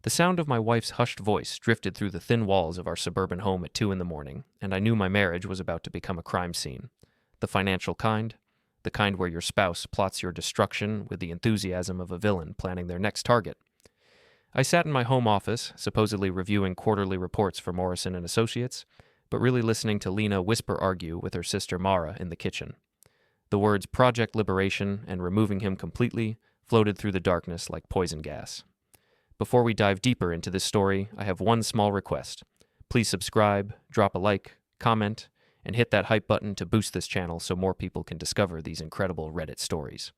The sound of my wife's hushed voice drifted through the thin walls of our suburban home at 2 in the morning, and I knew my marriage was about to become a crime scene. The financial kind, the kind where your spouse plots your destruction with the enthusiasm of a villain planning their next target. I sat in my home office, supposedly reviewing quarterly reports for Morrison and Associates, but really listening to Lena whisper argue with her sister Mara in the kitchen. The words Project Liberation and removing him completely floated through the darkness like poison gas. Before we dive deeper into this story, I have one small request. Please subscribe, drop a like, comment, and hit that hype button to boost this channel so more people can discover these incredible Reddit stories.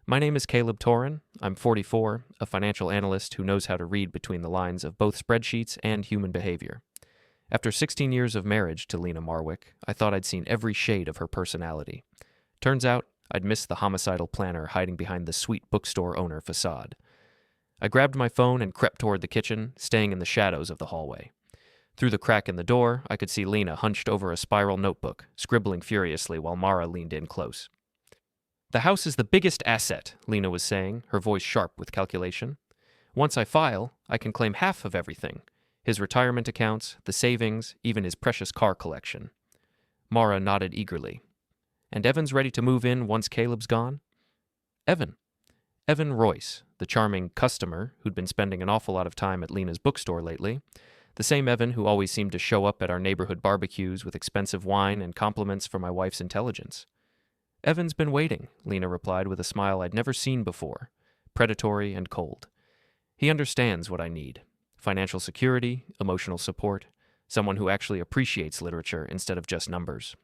My name is Caleb Torrin. I'm 44, a financial analyst who knows how to read between the lines of both spreadsheets and human behavior. After 16 years of marriage to Lena Marwick, I thought I'd seen every shade of her personality. Turns out, I'd missed the homicidal planner hiding behind the sweet bookstore owner facade. I grabbed my phone and crept toward the kitchen, staying in the shadows of the hallway. Through the crack in the door, I could see Lena hunched over a spiral notebook, scribbling furiously while Mara leaned in close. "The house is the biggest asset," Lena was saying, her voice sharp with calculation. "Once I file, I can claim half of everything. His retirement accounts, the savings, even his precious car collection." Mara nodded eagerly. "And Evan's ready to move in once Caleb's gone?" Evan Royce, the charming customer who'd been spending an awful lot of time at Lena's bookstore lately, the same Evan who always seemed to show up at our neighborhood barbecues with expensive wine and compliments for my wife's intelligence. "Evan's been waiting," Lena replied with a smile I'd never seen before, predatory and cold. "He understands what I need. Financial security, emotional support, someone who actually appreciates literature instead of just numbers."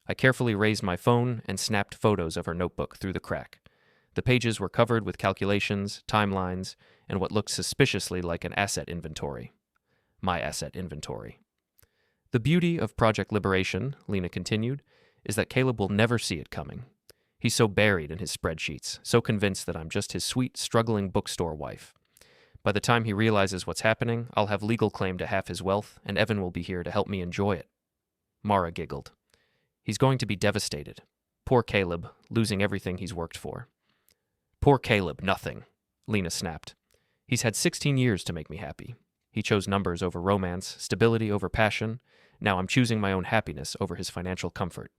I carefully raised my phone and snapped photos of her notebook through the crack. The pages were covered with calculations, timelines, and what looked suspiciously like an asset inventory. My asset inventory. "The beauty of Project Liberation," Lena continued, "is that Caleb will never see it coming. He's so buried in his spreadsheets, so convinced that I'm just his sweet, struggling bookstore wife. By the time he realizes what's happening, I'll have legal claim to half his wealth, and Evan will be here to help me enjoy it." Mara giggled. "He's going to be devastated. Poor Caleb, losing everything he's worked for." "Poor Caleb, nothing," Lena snapped. "He's had 16 years to make me happy. He chose numbers over romance, stability over passion. Now I'm choosing my own happiness over his financial comfort."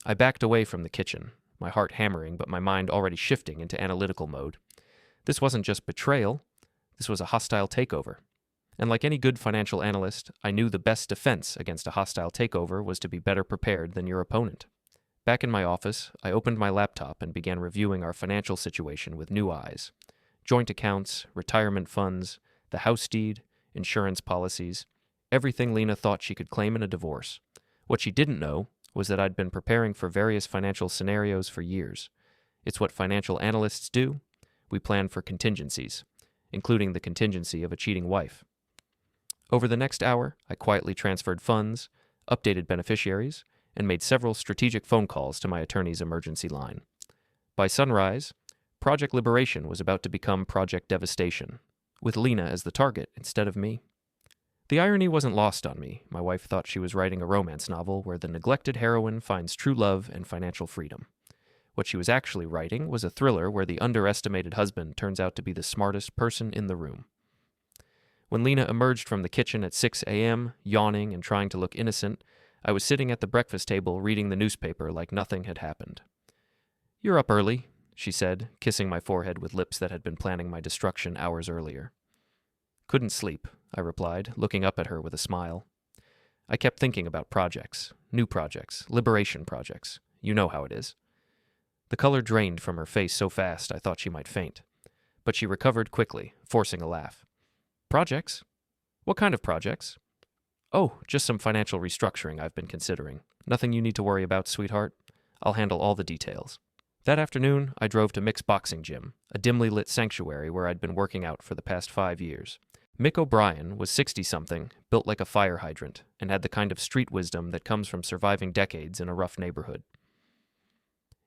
I backed away from the kitchen, my heart hammering but my mind already shifting into analytical mode. This wasn't just betrayal, this was a hostile takeover. And like any good financial analyst, I knew the best defense against a hostile takeover was to be better prepared than your opponent. Back in my office, I opened my laptop and began reviewing our financial situation with new eyes. Joint accounts, retirement funds, the house deed, insurance policies, everything Lena thought she could claim in a divorce. What she didn't know was that I'd been preparing for various financial scenarios for years. It's what financial analysts do. We plan for contingencies, including the contingency of a cheating wife. Over the next hour, I quietly transferred funds, updated beneficiaries, and made several strategic phone calls to my attorney's emergency line. By sunrise, Project Liberation was about to become Project Devastation, with Lena as the target instead of me. The irony wasn't lost on me. My wife thought she was writing a romance novel where the neglected heroine finds true love and financial freedom. What she was actually writing was a thriller where the underestimated husband turns out to be the smartest person in the room. When Lena emerged from the kitchen at 6 a.m., yawning and trying to look innocent, I was sitting at the breakfast table reading the newspaper like nothing had happened. "You're up early," she said, kissing my forehead with lips that had been planning my destruction hours earlier. "Couldn't sleep," I replied, looking up at her with a smile. I kept thinking about projects, new projects, liberation projects. You know how it is. The color drained from her face so fast I thought she might faint. But she recovered quickly, forcing a laugh. "Projects? What kind of projects?" "Oh, just some financial restructuring I've been considering. Nothing you need to worry about, sweetheart. I'll handle all the details." That afternoon, I drove to Mick's boxing gym, a dimly lit sanctuary where I'd been working out for the past 5 years. Mick O'Brien was 60-something, built like a fire hydrant, and had the kind of street wisdom that comes from surviving decades in a rough neighborhood.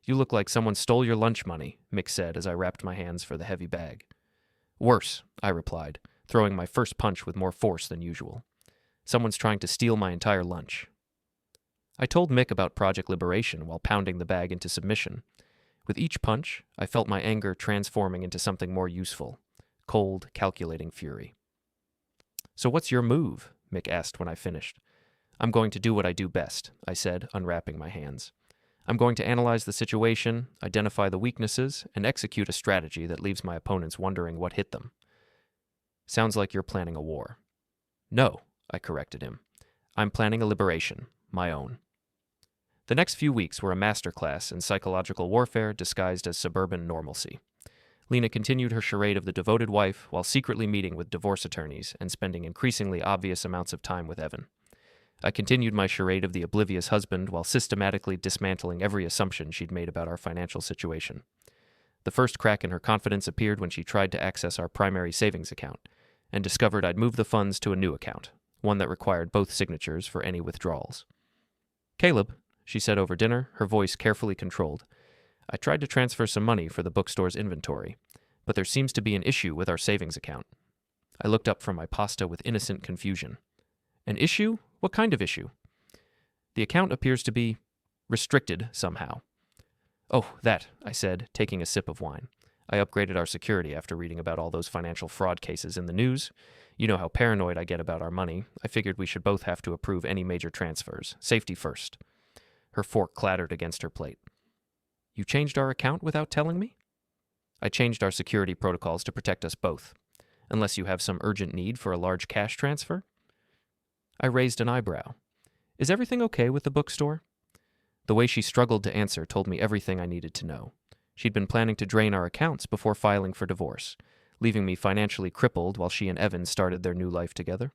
"You look like someone stole your lunch money," Mick said as I wrapped my hands for the heavy bag. "Worse," I replied, throwing my first punch with more force than usual. "Someone's trying to steal my entire lunch." I told Mick about Project Liberation while pounding the bag into submission. With each punch, I felt my anger transforming into something more useful. cold, calculating fury. "So what's your move?" Mick asked when I finished. "I'm going to do what I do best," I said, unwrapping my hands. "I'm going to analyze the situation, identify the weaknesses, and execute a strategy that leaves my opponents wondering what hit them." "Sounds like you're planning a war." "No," I corrected him. "I'm planning a liberation, my own." The next few weeks were a masterclass in psychological warfare disguised as suburban normalcy. Lena continued her charade of the devoted wife while secretly meeting with divorce attorneys and spending increasingly obvious amounts of time with Evan. I continued my charade of the oblivious husband while systematically dismantling every assumption she'd made about our financial situation. The first crack in her confidence appeared when she tried to access our primary savings account and discovered I'd moved the funds to a new account, one that required both signatures for any withdrawals. "Caleb," she said over dinner, her voice carefully controlled, "I tried to transfer some money for the bookstore's inventory, but there seems to be an issue with our savings account." I looked up from my pasta with innocent confusion. "An issue? What kind of issue?" "The account appears to be restricted somehow." "Oh, that," I said, taking a sip of wine. I upgraded our security after reading about all those financial fraud cases in the news. You know how paranoid I get about our money. I figured we should both have to approve any major transfers. Safety first. Her fork clattered against her plate. "You changed our account without telling me?" "I changed our security protocols to protect us both. Unless you have some urgent need for a large cash transfer?" I raised an eyebrow. "Is everything okay with the bookstore?" The way she struggled to answer told me everything I needed to know. She'd been planning to drain our accounts before filing for divorce, leaving me financially crippled while she and Evan started their new life together.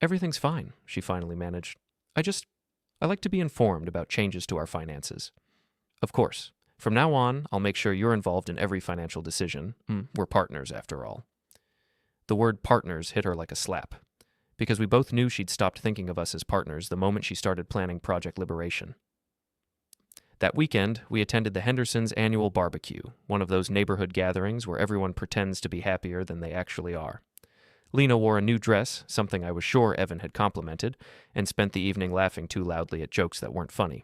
"Everything's fine," she finally managed. I like to be informed about changes to our finances." "Of course. From now on, I'll make sure you're involved in every financial decision. We're partners, after all." The word partners hit her like a slap, because we both knew she'd stopped thinking of us as partners the moment she started planning Project Liberation. That weekend, we attended the Hendersons' annual barbecue, one of those neighborhood gatherings where everyone pretends to be happier than they actually are. Lena wore a new dress, something I was sure Evan had complimented, and spent the evening laughing too loudly at jokes that weren't funny.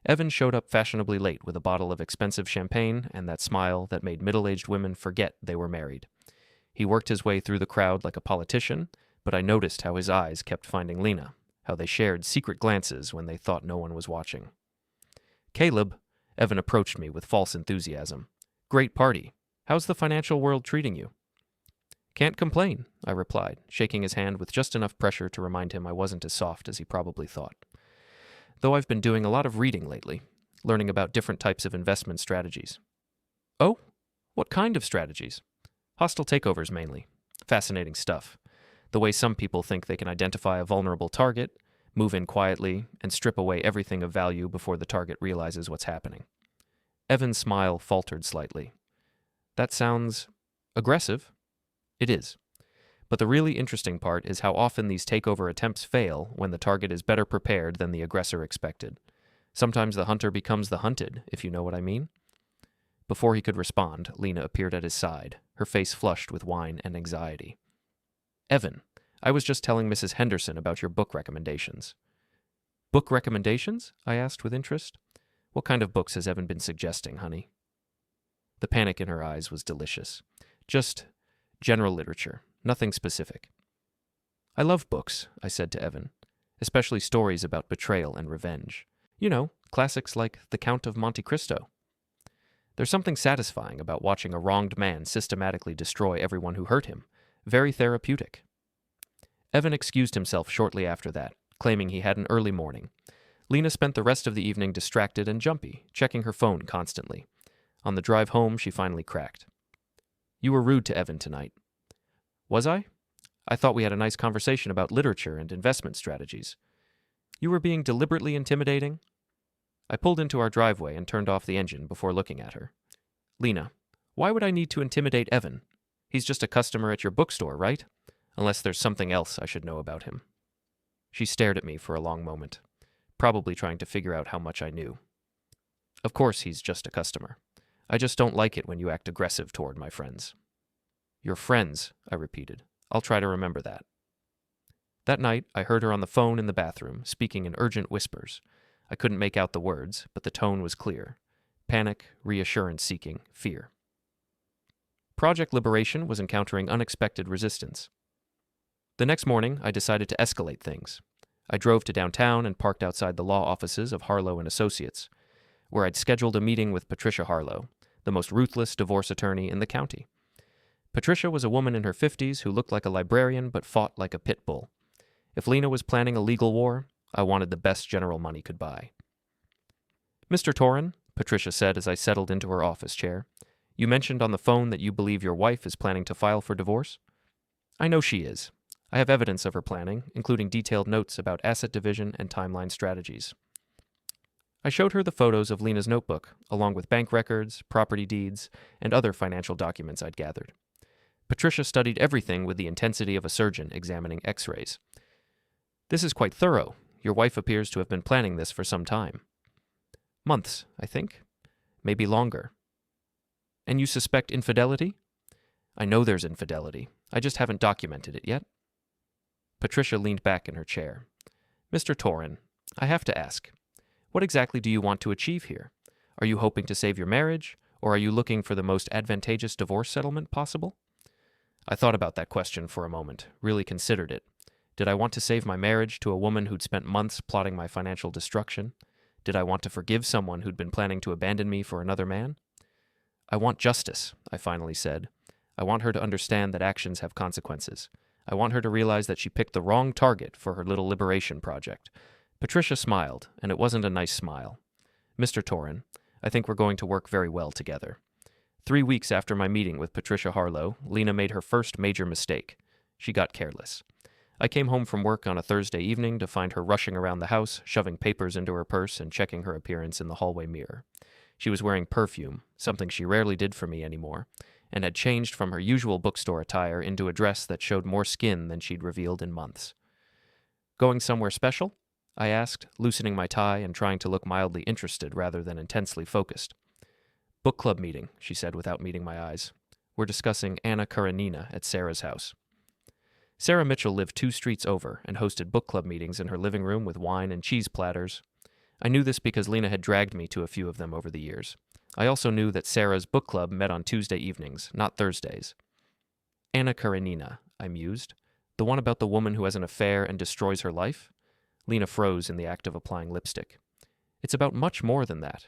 Evan showed up fashionably late with a bottle of expensive champagne and that smile that made middle-aged women forget they were married. He worked his way through the crowd like a politician, but I noticed how his eyes kept finding Lena, how they shared secret glances when they thought no one was watching. "Caleb," Evan approached me with false enthusiasm. "Great party. How's the financial world treating you?" "Can't complain," I replied, shaking his hand with just enough pressure to remind him I wasn't as soft as he probably thought. "Though I've been doing a lot of reading lately, learning about different types of investment strategies." "Oh? What kind of strategies?" "Hostile takeovers, mainly. Fascinating stuff. The way some people think they can identify a vulnerable target, move in quietly, and strip away everything of value before the target realizes what's happening." Evan's smile faltered slightly. "That sounds aggressive." "It is. But the really interesting part is how often these takeover attempts fail when the target is better prepared than the aggressor expected. Sometimes the hunter becomes the hunted, if you know what I mean." Before he could respond, Lena appeared at his side, her face flushed with wine and anxiety. "Evan, I was just telling Mrs. Henderson about your book recommendations." "Book recommendations?" I asked with interest. "What kind of books has Evan been suggesting, honey?" The panic in her eyes was delicious. "Just general literature, nothing specific." "I love books," I said to Evan, "especially stories about betrayal and revenge. You know, classics like The Count of Monte Cristo. There's something satisfying about watching a wronged man systematically destroy everyone who hurt him. Very therapeutic." Evan excused himself shortly after that, claiming he had an early morning. Lena spent the rest of the evening distracted and jumpy, checking her phone constantly. On the drive home, she finally cracked. "You were rude to Evan tonight." "Was I? I thought we had a nice conversation about literature and investment strategies." "You were being deliberately intimidating?" I pulled into our driveway and turned off the engine before looking at her. "Lena, why would I need to intimidate Evan? He's just a customer at your bookstore, right? Unless there's something else I should know about him." She stared at me for a long moment, probably trying to figure out how much I knew. "Of course he's just a customer. I just don't like it when you act aggressive toward my friends." "Your friends," I repeated. "I'll try to remember that." That night, I heard her on the phone in the bathroom, speaking in urgent whispers. I couldn't make out the words, but the tone was clear. Panic, reassurance-seeking, fear. Project Liberation was encountering unexpected resistance. The next morning, I decided to escalate things. I drove to downtown and parked outside the law offices of Harlow and Associates, where I'd scheduled a meeting with Patricia Harlow, the most ruthless divorce attorney in the county. Patricia was a woman in her 50s who looked like a librarian but fought like a pit bull. If Lena was planning a legal war, I wanted the best general money could buy. "Mr. Torrin," Patricia said as I settled into her office chair, "you mentioned on the phone that you believe your wife is planning to file for divorce?" "I know she is. I have evidence of her planning, including detailed notes about asset division and timeline strategies." I showed her the photos of Lena's notebook, along with bank records, property deeds, and other financial documents I'd gathered. Patricia studied everything with the intensity of a surgeon examining X-rays. "This is quite thorough. Your wife appears to have been planning this for some time." "Months, I think. Maybe longer." "And you suspect infidelity?" "I know there's infidelity. I just haven't documented it yet." Patricia leaned back in her chair. "Mr. Torrin, I have to ask, what exactly do you want to achieve here? Are you hoping to save your marriage, or are you looking for the most advantageous divorce settlement possible?" I thought about that question for a moment, really considered it. Did I want to save my marriage to a woman who'd spent months plotting my financial destruction? Did I want to forgive someone who'd been planning to abandon me for another man? "I want justice," I finally said. "I want her to understand that actions have consequences. I want her to realize that she picked the wrong target for her little liberation project." Patricia smiled, and it wasn't a nice smile. "Mr. Torrin, I think we're going to work very well together." 3 weeks after my meeting with Patricia Harlow, Lena made her first major mistake. She got careless. I came home from work on a Thursday evening to find her rushing around the house, shoving papers into her purse and checking her appearance in the hallway mirror. She was wearing perfume, something she rarely did for me anymore, and had changed from her usual bookstore attire into a dress that showed more skin than she'd revealed in months. "Going somewhere special?" I asked, loosening my tie and trying to look mildly interested rather than intensely focused. "Book club meeting," she said without meeting my eyes. "We're discussing Anna Karenina at Sarah's house." Sarah Mitchell lived 2 streets over and hosted book club meetings in her living room with wine and cheese platters. I knew this because Lena had dragged me to a few of them over the years. I also knew that Sarah's book club met on Tuesday evenings, not Thursdays. "Anna Karenina," I mused. "The one about the woman who has an affair and destroys her life?" Lena froze in the act of applying lipstick. "It's about much more than that.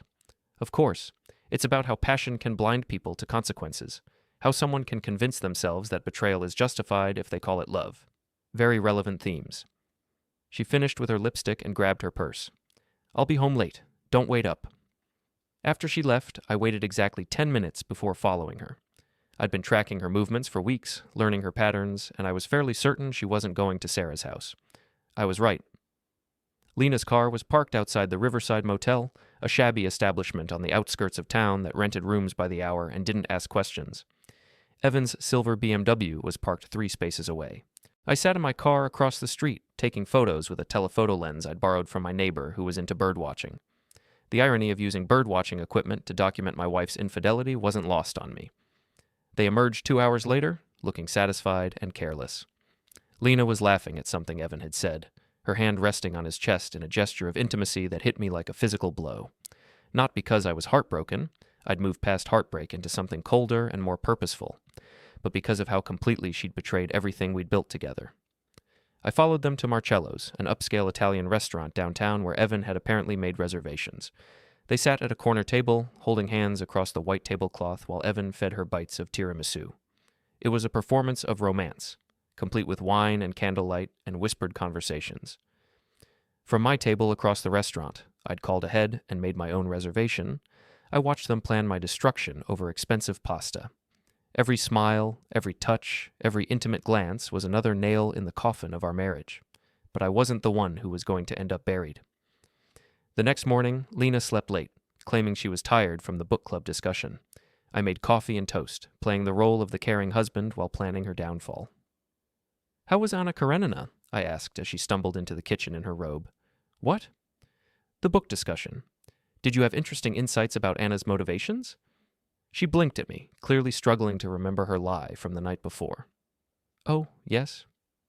Of course, it's about how passion can blind people to consequences, how someone can convince themselves that betrayal is justified if they call it love. Very relevant themes." She finished with her lipstick and grabbed her purse. "I'll be home late. Don't wait up." After she left, I waited exactly 10 minutes before following her. I'd been tracking her movements for weeks, learning her patterns, and I was fairly certain she wasn't going to Sarah's house. I was right. Lena's car was parked outside the Riverside Motel, a shabby establishment on the outskirts of town that rented rooms by the hour and didn't ask questions. Evan's silver BMW was parked 3 spaces away. I sat in my car across the street, taking photos with a telephoto lens I'd borrowed from my neighbor who was into birdwatching. The irony of using birdwatching equipment to document my wife's infidelity wasn't lost on me. They emerged 2 hours later, looking satisfied and careless. Lena was laughing at something Evan had said, her hand resting on his chest in a gesture of intimacy that hit me like a physical blow. Not because I was heartbroken, I'd moved past heartbreak into something colder and more purposeful, but because of how completely she'd betrayed everything we'd built together. I followed them to Marcello's, an upscale Italian restaurant downtown where Evan had apparently made reservations. They sat at a corner table, holding hands across the white tablecloth while Evan fed her bites of tiramisu. It was a performance of romance, complete with wine and candlelight and whispered conversations. From my table across the restaurant, I'd called ahead and made my own reservation. I watched them plan my destruction over expensive pasta. Every smile, every touch, every intimate glance was another nail in the coffin of our marriage. But I wasn't the one who was going to end up buried. The next morning, Lena slept late, claiming she was tired from the book club discussion. I made coffee and toast, playing the role of the caring husband while planning her downfall. "How was Anna Karenina?" I asked as she stumbled into the kitchen in her robe. "What?" "The book discussion. Did you have interesting insights about Anna's motivations?" She blinked at me, clearly struggling to remember her lie from the night before. "Oh, yes.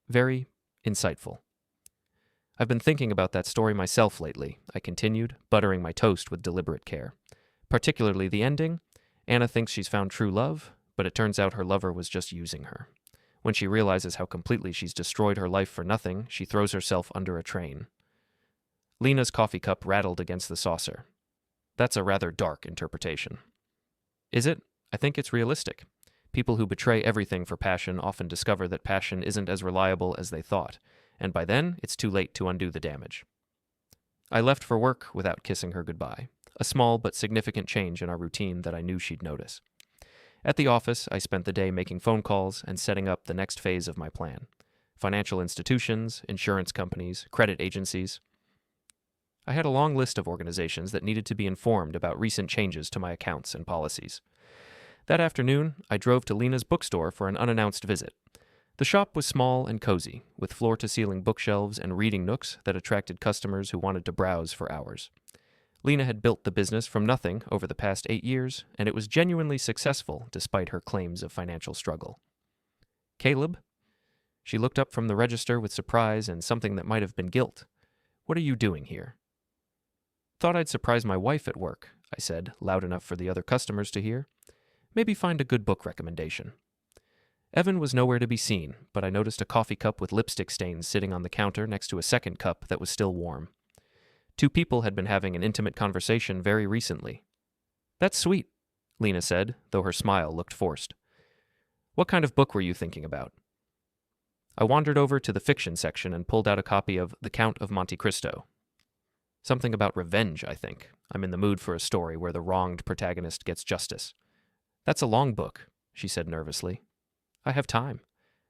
Very insightful." "I've been thinking about that story myself lately," I continued, buttering my toast with deliberate care. "Particularly the ending. Anna thinks she's found true love, but it turns out her lover was just using her. When she realizes how completely she's destroyed her life for nothing, she throws herself under a train. Lena's coffee cup rattled against the saucer. That's a rather dark interpretation. Is it? I think it's realistic. People who betray everything for passion often discover that passion isn't as reliable as they thought, and by then, it's too late to undo the damage. I left for work without kissing her goodbye, a small but significant change in our routine that I knew she'd notice. At the office, I spent the day making phone calls and setting up the next phase of my plan. Financial institutions, insurance companies, credit agencies. I had a long list of organizations that needed to be informed about recent changes to my accounts and policies. That afternoon, I drove to Lena's bookstore for an unannounced visit. The shop was small and cozy, with floor-to-ceiling bookshelves and reading nooks that attracted customers who wanted to browse for hours. Lena had built the business from nothing over the past 8 years, and it was genuinely successful despite her claims of financial struggle. Caleb? She looked up from the register with surprise and something that might have been guilt. What are you doing here? Thought I'd surprise my wife at work, I said, loud enough for the other customers to hear. Maybe find a good book recommendation. Evan was nowhere to be seen, but I noticed a coffee cup with lipstick stains sitting on the counter next to a second cup that was still warm. 2 people had been having an intimate conversation very recently. That's sweet, Lena said, though her smile looked forced. What kind of book were you thinking about? I wandered over to the fiction section and pulled out a copy of The Count of Monte Cristo. Something about revenge, I think. I'm in the mood for a story where the wronged protagonist gets justice. That's a long book, she said nervously. I have time.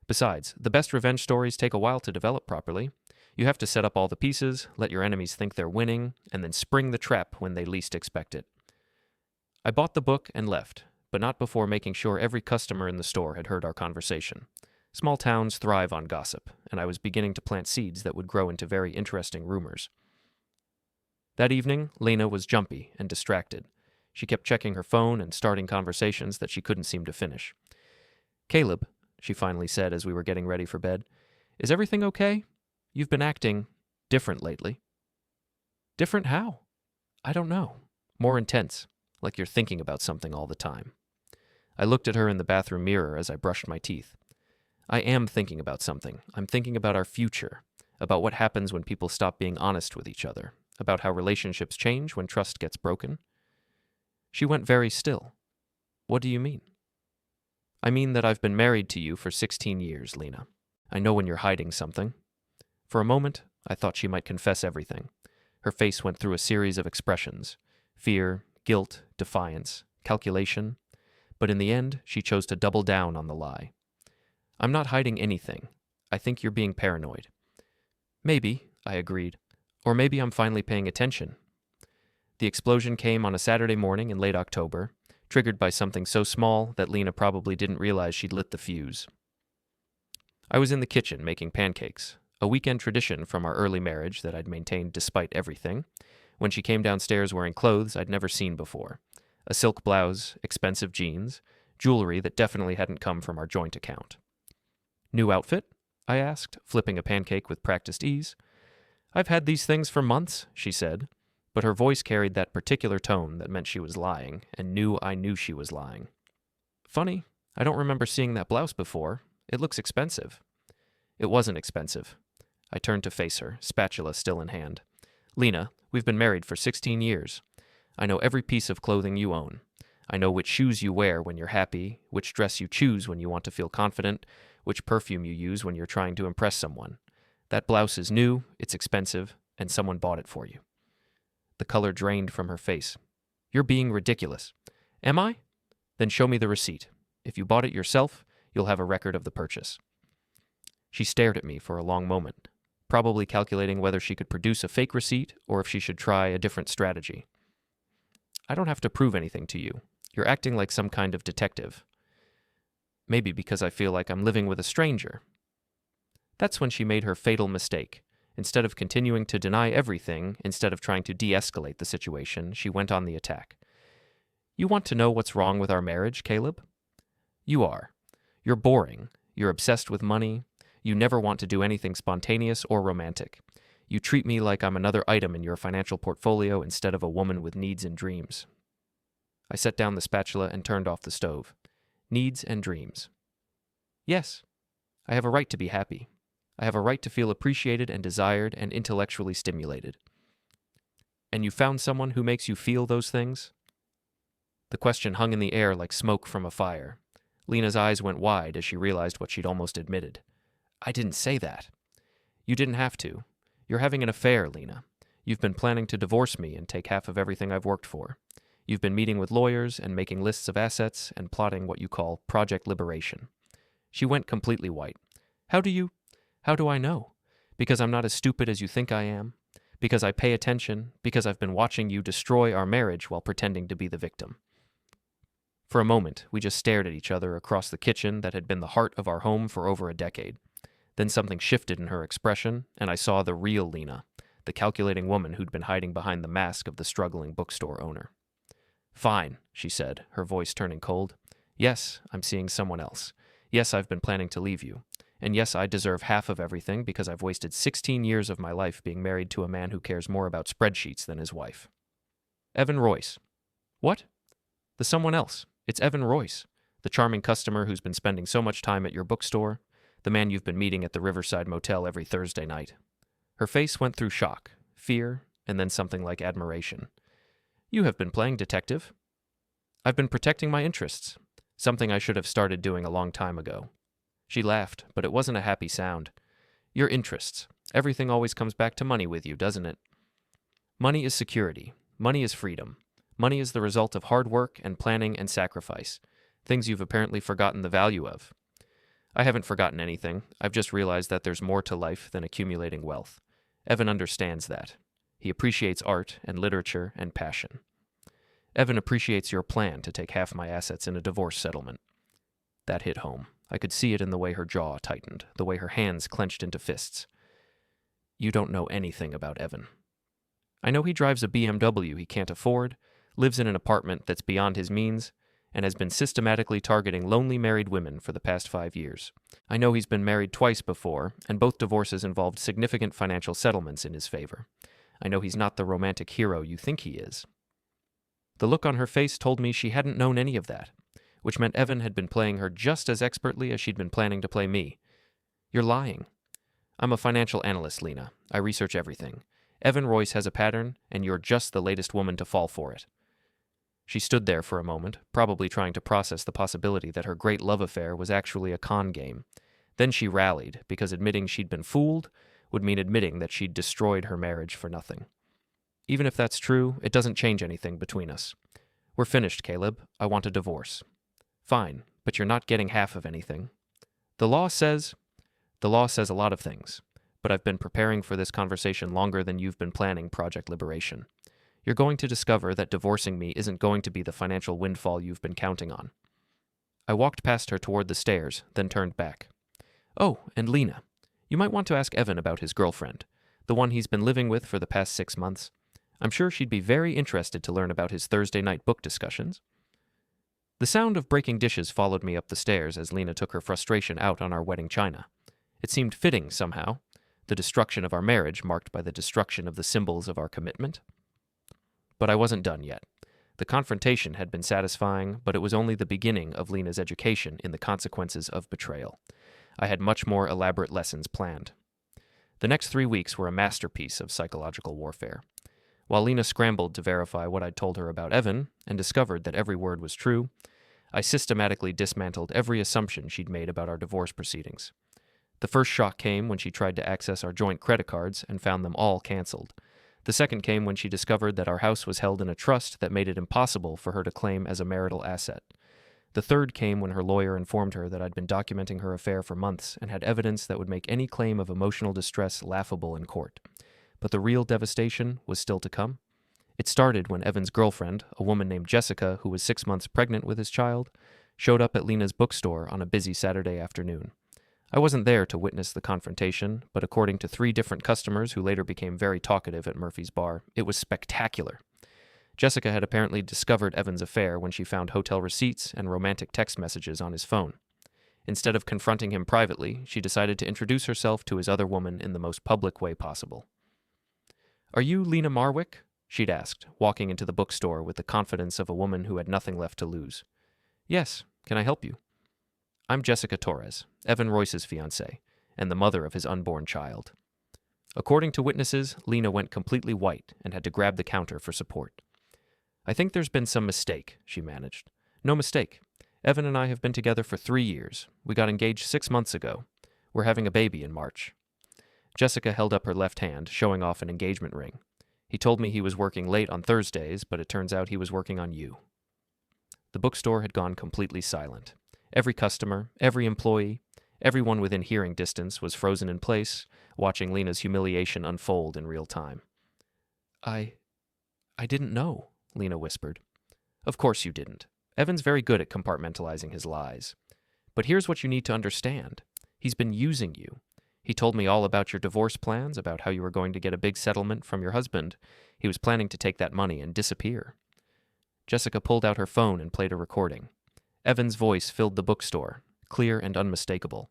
Besides, the best revenge stories take a while to develop properly. You have to set up all the pieces, let your enemies think they're winning, and then spring the trap when they least expect it. I bought the book and left, but not before making sure every customer in the store had heard our conversation. Small towns thrive on gossip, and I was beginning to plant seeds that would grow into very interesting rumors. That evening, Lena was jumpy and distracted. She kept checking her phone and starting conversations that she couldn't seem to finish. Caleb, she finally said as we were getting ready for bed, is everything okay? You've been acting different lately. Different how? I don't know. More intense, like you're thinking about something all the time. I looked at her in the bathroom mirror as I brushed my teeth. I am thinking about something. I'm thinking about our future, about what happens when people stop being honest with each other, about how relationships change when trust gets broken. She went very still. What do you mean? I mean that I've been married to you for 16 years, Lena. I know when you're hiding something. For a moment, I thought she might confess everything. Her face went through a series of expressions: fear, guilt, defiance, calculation. But in the end, she chose to double down on the lie. I'm not hiding anything. I think you're being paranoid. Maybe, I agreed. Or maybe I'm finally paying attention. The explosion came on a Saturday morning in late October, triggered by something so small that Lena probably didn't realize she'd lit the fuse. I was in the kitchen making pancakes, a weekend tradition from our early marriage that I'd maintained despite everything, when she came downstairs wearing clothes I'd never seen before: a silk blouse, expensive jeans, jewelry that definitely hadn't come from our joint account. New outfit? I asked, flipping a pancake with practiced ease. I've had these things for months, she said, but her voice carried that particular tone that meant she was lying, and I knew she was lying. Funny, I don't remember seeing that blouse before. It looks expensive. It wasn't expensive. I turned to face her, spatula still in hand. Lena, we've been married for 16 years. I know every piece of clothing you own. I know which shoes you wear when you're happy, which dress you choose when you want to feel confident, which perfume you use when you're trying to impress someone. That blouse is new, it's expensive, and someone bought it for you. The color drained from her face. You're being ridiculous. Am I? Then show me the receipt. If you bought it yourself, you'll have a record of the purchase. She stared at me for a long moment, probably calculating whether she could produce a fake receipt or if she should try a different strategy. I don't have to prove anything to you. You're acting like some kind of detective. Maybe because I feel like I'm living with a stranger. That's when she made her fatal mistake. Instead of continuing to deny everything, instead of trying to de-escalate the situation, she went on the attack. You want to know what's wrong with our marriage, Caleb? You are. You're boring. You're obsessed with money. You never want to do anything spontaneous or romantic. You treat me like I'm another item in your financial portfolio instead of a woman with needs and dreams. I set down the spatula and turned off the stove. needs and dreams. Yes, I have a right to be happy. I have a right to feel appreciated and desired and intellectually stimulated. And you found someone who makes you feel those things? The question hung in the air like smoke from a fire. Lena's eyes went wide as she realized what she'd almost admitted. I didn't say that. You didn't have to. You're having an affair, Lena. You've been planning to divorce me and take half of everything I've worked for. You've been meeting with lawyers and making lists of assets and plotting what you call Project Liberation. She went completely white. How do I know? Because I'm not as stupid as you think I am? Because I pay attention? Because I've been watching you destroy our marriage while pretending to be the victim? For a moment, we just stared at each other across the kitchen that had been the heart of our home for over a decade. Then something shifted in her expression, and I saw the real Lena, the calculating woman who'd been hiding behind the mask of the struggling bookstore owner. Fine, she said, her voice turning cold. Yes, I'm seeing someone else. Yes, I've been planning to leave you. And yes, I deserve half of everything because I've wasted 16 years of my life being married to a man who cares more about spreadsheets than his wife. Evan Royce. What? The someone else. It's Evan Royce, the charming customer who's been spending so much time at your bookstore, the man you've been meeting at the Riverside Motel every Thursday night. Her face went through shock, fear, and then something like admiration. You have been playing detective? I've been protecting my interests, something I should have started doing a long time ago. She laughed, but it wasn't a happy sound. Your interests. Everything always comes back to money with you, doesn't it? Money is security. Money is freedom. Money is the result of hard work and planning and sacrifice, things you've apparently forgotten the value of. I haven't forgotten anything. I've just realized that there's more to life than accumulating wealth. Evan understands that. He appreciates art and literature and passion. Evan appreciates your plan to take half my assets in a divorce settlement. That hit home. I could see it in the way her jaw tightened, the way her hands clenched into fists. You don't know anything about Evan. I know he drives a BMW he can't afford, lives in an apartment that's beyond his means, and has been systematically targeting lonely married women for the past 5 years. I know he's been married twice before, and both divorces involved significant financial settlements in his favor. I know he's not the romantic hero you think he is. The look on her face told me she hadn't known any of that, which meant Evan had been playing her just as expertly as she'd been planning to play me. You're lying. I'm a financial analyst, Lena. I research everything. Evan Royce has a pattern, and you're just the latest woman to fall for it. She stood there for a moment, probably trying to process the possibility that her great love affair was actually a con game. Then she rallied, because admitting she'd been fooled would mean admitting that she'd destroyed her marriage for nothing. Even if that's true, it doesn't change anything between us. We're finished, Caleb. I want a divorce. Fine, but you're not getting half of anything. The law says a lot of things, but I've been preparing for this conversation longer than you've been planning Project Liberation. You're going to discover that divorcing me isn't going to be the financial windfall you've been counting on. I walked past her toward the stairs, then turned back. Oh, and Lena. You might want to ask Evan about his girlfriend, the one he's been living with for the past 6 months. I'm sure she'd be very interested to learn about his Thursday night book discussions. The sound of breaking dishes followed me up the stairs as Lena took her frustration out on our wedding china. It seemed fitting, somehow, the destruction of our marriage marked by the destruction of the symbols of our commitment. But I wasn't done yet. The confrontation had been satisfying, but it was only the beginning of Lena's education in the consequences of betrayal. I had much more elaborate lessons planned. The next 3 weeks were a masterpiece of psychological warfare. While Lena scrambled to verify what I'd told her about Evan, and discovered that every word was true, I systematically dismantled every assumption she'd made about our divorce proceedings. The first shock came when she tried to access our joint credit cards and found them all canceled. The second came when she discovered that our house was held in a trust that made it impossible for her to claim as a marital asset. The third came when her lawyer informed her that I'd been documenting her affair for months and had evidence that would make any claim of emotional distress laughable in court. But the real devastation was still to come. It started when Evan's girlfriend, a woman named Jessica who was 6 months pregnant with his child, showed up at Lena's bookstore on a busy Saturday afternoon. I wasn't there to witness the confrontation, but according to 3 different customers who later became very talkative at Murphy's Bar, it was spectacular. Jessica had apparently discovered Evan's affair when she found hotel receipts and romantic text messages on his phone. Instead of confronting him privately, she decided to introduce herself to his other woman in the most public way possible. "Are you Lena Marwick?" she'd asked, walking into the bookstore with the confidence of a woman who had nothing left to lose. "Yes. Can I help you? I'm Jessica Torres, Evan Royce's fiancée, and the mother of his unborn child. According to witnesses, Lena went completely white and had to grab the counter for support. I think there's been some mistake, she managed. No mistake. Evan and I have been together for 3 years. We got engaged 6 months ago. We're having a baby in March. Jessica held up her left hand, showing off an engagement ring. He told me he was working late on Thursdays, but it turns out he was working on you. The bookstore had gone completely silent. Every customer, every employee, everyone within hearing distance was frozen in place, watching Lena's humiliation unfold in real time. I didn't know, Lena whispered. Of course you didn't. Evan's very good at compartmentalizing his lies. But here's what you need to understand. He's been using you. He told me all about your divorce plans, about how you were going to get a big settlement from your husband. He was planning to take that money and disappear. Jessica pulled out her phone and played a recording. Evan's voice filled the bookstore, clear and unmistakable.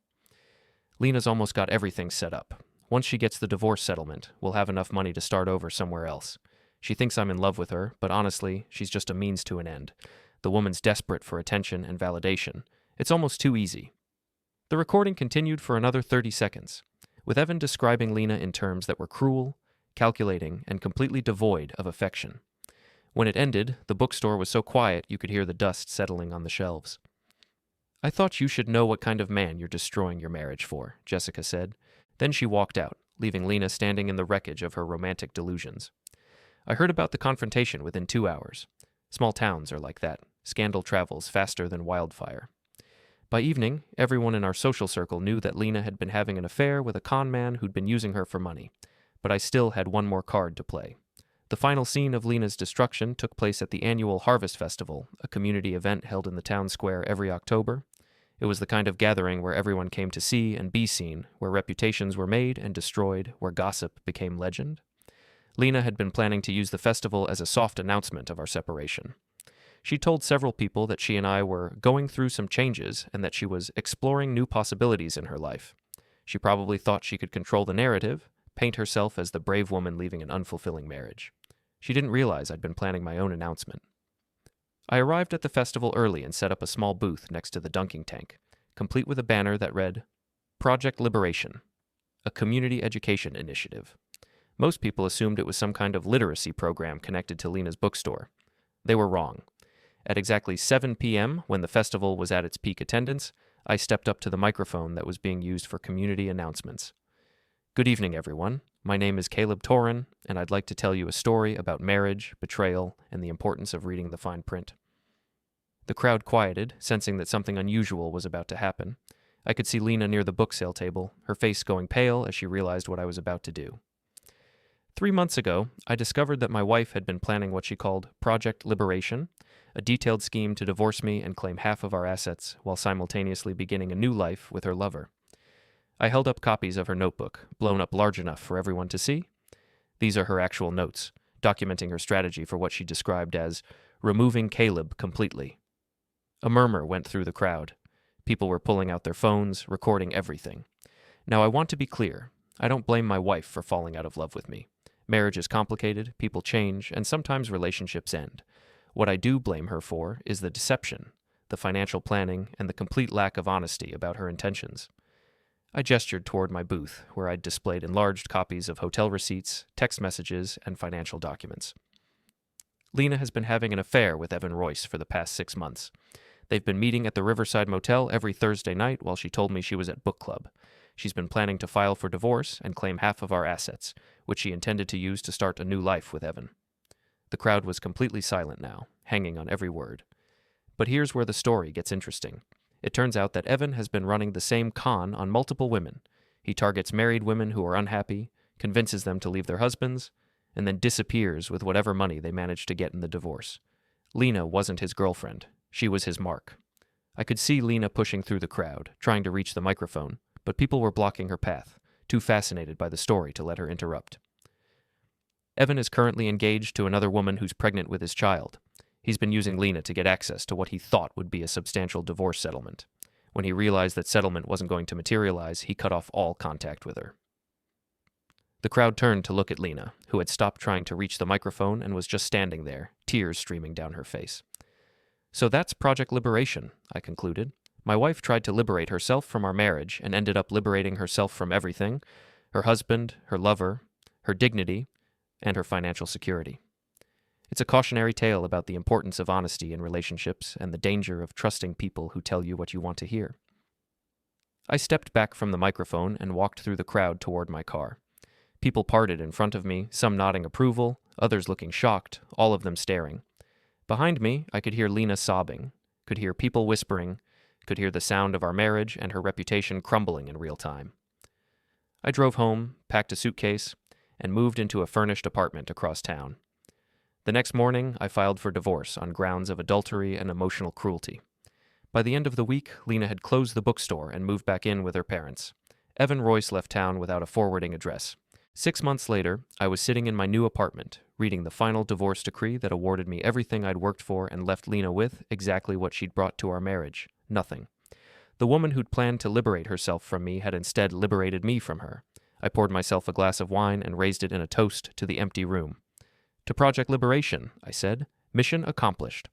Lena's almost got everything set up. Once she gets the divorce settlement, we'll have enough money to start over somewhere else. She thinks I'm in love with her, but honestly, she's just a means to an end. The woman's desperate for attention and validation. It's almost too easy. The recording continued for another 30 seconds, with Evan describing Lena in terms that were cruel, calculating, and completely devoid of affection. When it ended, the bookstore was so quiet you could hear the dust settling on the shelves. I thought you should know what kind of man you're destroying your marriage for, Jessica said. Then she walked out, leaving Lena standing in the wreckage of her romantic delusions. I heard about the confrontation within 2 hours. Small towns are like that. Scandal travels faster than wildfire. By evening, everyone in our social circle knew that Lena had been having an affair with a con man who'd been using her for money. But I still had one more card to play. The final scene of Lena's destruction took place at the annual Harvest Festival, a community event held in the town square every October. It was the kind of gathering where everyone came to see and be seen, where reputations were made and destroyed, where gossip became legend. Lena had been planning to use the festival as a soft announcement of our separation. She told several people that she and I were going through some changes and that she was exploring new possibilities in her life. She probably thought she could control the narrative, paint herself as the brave woman leaving an unfulfilling marriage. She didn't realize I'd been planning my own announcement. I arrived at the festival early and set up a small booth next to the dunking tank, complete with a banner that read, Project Liberation, a community education initiative. Most people assumed it was some kind of literacy program connected to Lena's bookstore. They were wrong. At exactly 7 p.m., when the festival was at its peak attendance, I stepped up to the microphone that was being used for community announcements. Good evening, everyone. My name is Caleb Torrin, and I'd like to tell you a story about marriage, betrayal, and the importance of reading the fine print. The crowd quieted, sensing that something unusual was about to happen. I could see Lena near the book sale table, her face going pale as she realized what I was about to do. 3 months ago, I discovered that my wife had been planning what she called Project Liberation, a detailed scheme to divorce me and claim half of our assets while simultaneously beginning a new life with her lover. I held up copies of her notebook, blown up large enough for everyone to see. These are her actual notes, documenting her strategy for what she described as removing Caleb completely. A murmur went through the crowd. People were pulling out their phones, recording everything. Now, I want to be clear. I don't blame my wife for falling out of love with me. Marriage is complicated, people change, and sometimes relationships end. What I do blame her for is the deception, the financial planning, and the complete lack of honesty about her intentions. I gestured toward my booth, where I'd displayed enlarged copies of hotel receipts, text messages, and financial documents. Lena has been having an affair with Evan Royce for the past 6 months. They've been meeting at the Riverside Motel every Thursday night while she told me she was at book club. She's been planning to file for divorce and claim half of our assets, which she intended to use to start a new life with Evan. The crowd was completely silent now, hanging on every word. But here's where the story gets interesting. It turns out that Evan has been running the same con on multiple women. He targets married women who are unhappy, convinces them to leave their husbands, and then disappears with whatever money they managed to get in the divorce. Lena wasn't his girlfriend. She was his mark. I could see Lena pushing through the crowd, trying to reach the microphone, but people were blocking her path, too fascinated by the story to let her interrupt. Evan is currently engaged to another woman who's pregnant with his child. He's been using Lena to get access to what he thought would be a substantial divorce settlement. When he realized that settlement wasn't going to materialize, he cut off all contact with her. The crowd turned to look at Lena, who had stopped trying to reach the microphone and was just standing there, tears streaming down her face. So that's Project Liberation, I concluded. My wife tried to liberate herself from our marriage and ended up liberating herself from everything: her husband, her lover, her dignity, and her financial security. It's a cautionary tale about the importance of honesty in relationships and the danger of trusting people who tell you what you want to hear. I stepped back from the microphone and walked through the crowd toward my car. People parted in front of me, some nodding approval, others looking shocked, all of them staring. Behind me, I could hear Lena sobbing, could hear people whispering, could hear the sound of our marriage and her reputation crumbling in real time. I drove home, packed a suitcase, and moved into a furnished apartment across town. The next morning, I filed for divorce on grounds of adultery and emotional cruelty. By the end of the week, Lena had closed the bookstore and moved back in with her parents. Evan Royce left town without a forwarding address. 6 months later, I was sitting in my new apartment, reading the final divorce decree that awarded me everything I'd worked for and left Lena with exactly what she'd brought to our marriage: nothing. The woman who'd planned to liberate herself from me had instead liberated me from her. I poured myself a glass of wine and raised it in a toast to the empty room. To Project Liberation, I said. Mission accomplished.